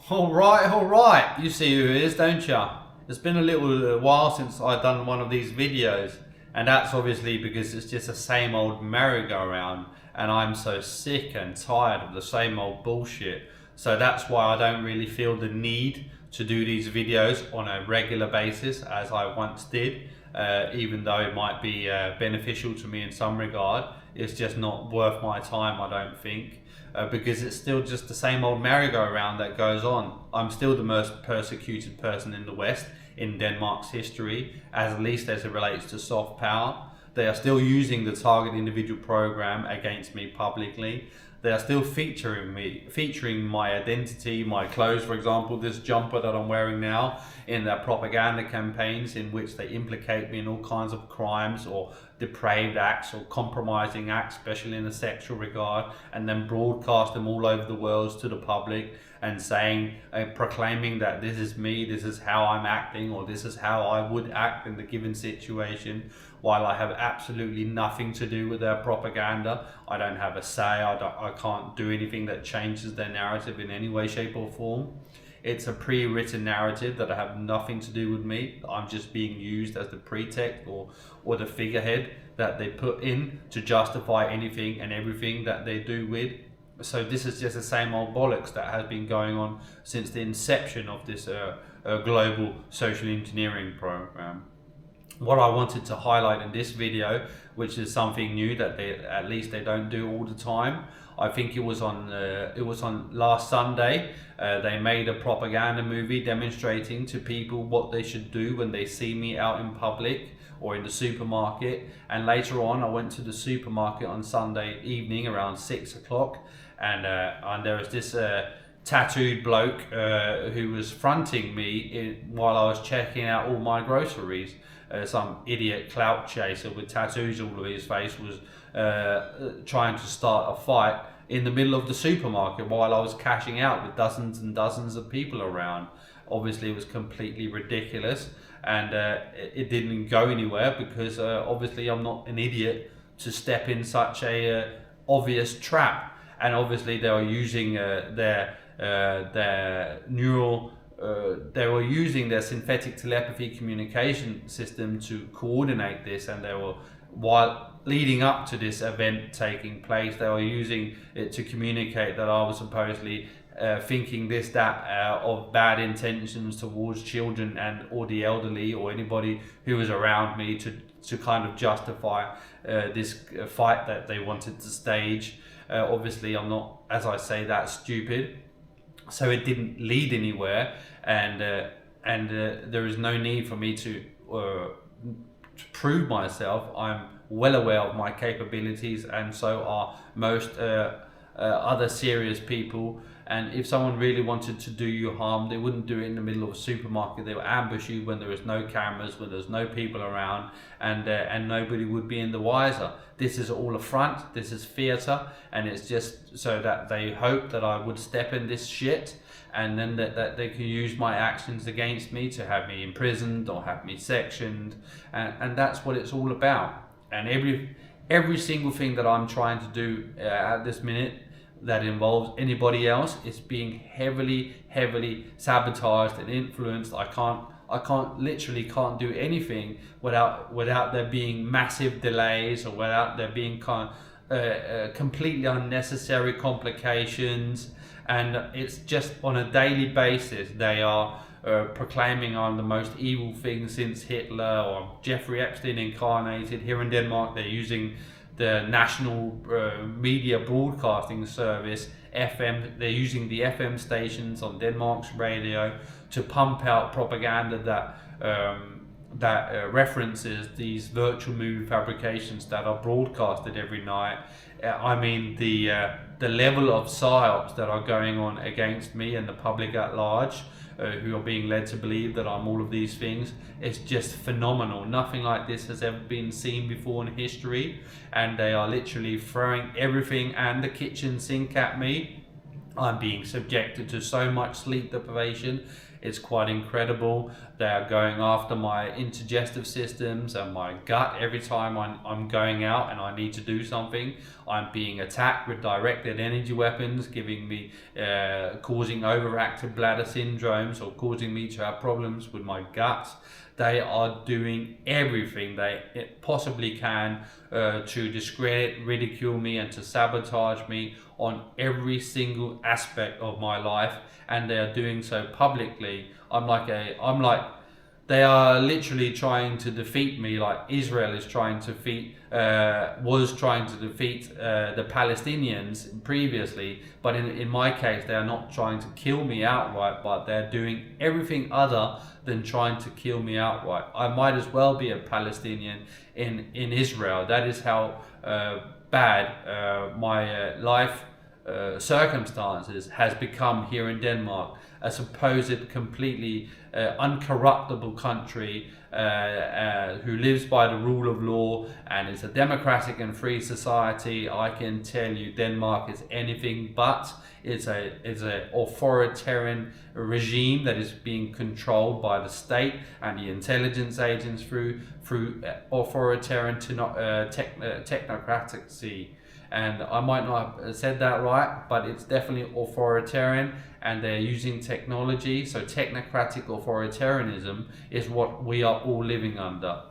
All right. You see who it is, don't you? It's been a little while since I've done one of these videos, and that's obviously because it's just the same old merry-go-round, and I'm so sick and tired of the same old bullshit. So that's why I don't really feel the need to do these videos on a regular basis as I once did. Even though it might be beneficial to me in some regard, it's just not worth my time, I don't think. Because it's still just the same old merry-go-round that goes on. I'm still the most persecuted person in the West in Denmark's history, at least as it relates to soft power. They are still using the target individual program against me publicly. They are still featuring my identity, my clothes, for example, this jumper that I'm wearing now, in their propaganda campaigns in which they implicate me in all kinds of crimes or depraved acts or compromising acts, especially in a sexual regard, and then broadcast them all over the world to the public and saying, proclaiming that this is me, this is how I'm acting, or this is how I would act in the given situation, while I have absolutely nothing to do with their propaganda. I don't have a say, I can't do anything that changes their narrative in any way, shape or form. It's a pre-written narrative that have nothing to do with me. I'm just being used as the pretext or the figurehead that they put in to justify anything and everything that they do with. So this is just the same old bollocks that has been going on since the inception of this global social engineering program. What I wanted to highlight in this video, which is something new that they don't do all the time. I think it was on last Sunday. They made a propaganda movie demonstrating to people what they should do when they see me out in public or in the supermarket. And later on, I went to the supermarket on Sunday evening around 6 o'clock, and there was this tattooed bloke who was fronting me while I was checking out all my groceries. Some idiot clout chaser with tattoos all over his face was trying to start a fight in the middle of the supermarket while I was cashing out with dozens and dozens of people around. Obviously, it was completely ridiculous, and it didn't go anywhere because obviously I'm not an idiot to step in such a obvious trap. And obviously they were using their neural they were using their synthetic telepathy communication system to coordinate this, and they were, while leading up to this event taking place, they were using it to communicate that I was supposedly thinking this, that, of bad intentions towards children and or the elderly or anybody who was around me to kind of justify this fight that they wanted to stage. Obviously I'm not, as I say, that stupid. So it didn't lead anywhere, and there is no need for me to prove myself. I'm well aware of my capabilities, and so are most other serious people. And if someone really wanted to do you harm, they wouldn't do it in the middle of a supermarket. They would ambush you when there is no cameras, when there's no people around, and nobody would be in the wiser. This is all a front, this is theatre, and it's just so that they hope that I would step in this shit, and then that they can use my actions against me to have me imprisoned or have me sectioned, and that's what it's all about. And every single thing that I'm trying to do at this minute that involves anybody else is being heavily sabotaged and influenced. I literally can't do anything without there being massive delays, or without there being completely unnecessary complications. And it's just on a daily basis they are proclaiming I'm the most evil thing since Hitler, or Jeffrey Epstein incarnated. Here in Denmark, they're using the national media broadcasting service, FM. They're using the FM stations on Denmark's radio to pump out propaganda that references these virtual movie fabrications that are broadcasted every night. I mean, the level of psyops that are going on against me and the public at large, who are being led to believe that I'm all of these things, it's just phenomenal. Nothing like this has ever been seen before in history, and they are literally throwing everything and the kitchen sink at me. I'm being subjected to so much sleep deprivation. It's quite incredible. They are going after my interdigestive systems and my gut every time I'm going out and I need to do something. I'm being attacked with directed energy weapons, giving me, causing overactive bladder syndromes or causing me to have problems with my gut. They are doing everything they possibly can to discredit, ridicule me, and to sabotage me on every single aspect of my life, and they are doing so publicly. They are literally trying to defeat me, like Israel is trying to was trying to defeat the Palestinians previously. But in my case, they are not trying to kill me outright, but they're doing everything other than trying to kill me outright. I might as well be a Palestinian in Israel. That is how bad my life circumstances has become here in Denmark, a supposed completely uncorruptible country who lives by the rule of law and is a democratic and free society. I can tell you Denmark is anything but. It's a authoritarian regime that is being controlled by the state and the intelligence agents through authoritarian technocratic. And I might not have said that right, but it's definitely authoritarian, and they're using technology. So technocratic authoritarianism is what we are all living under.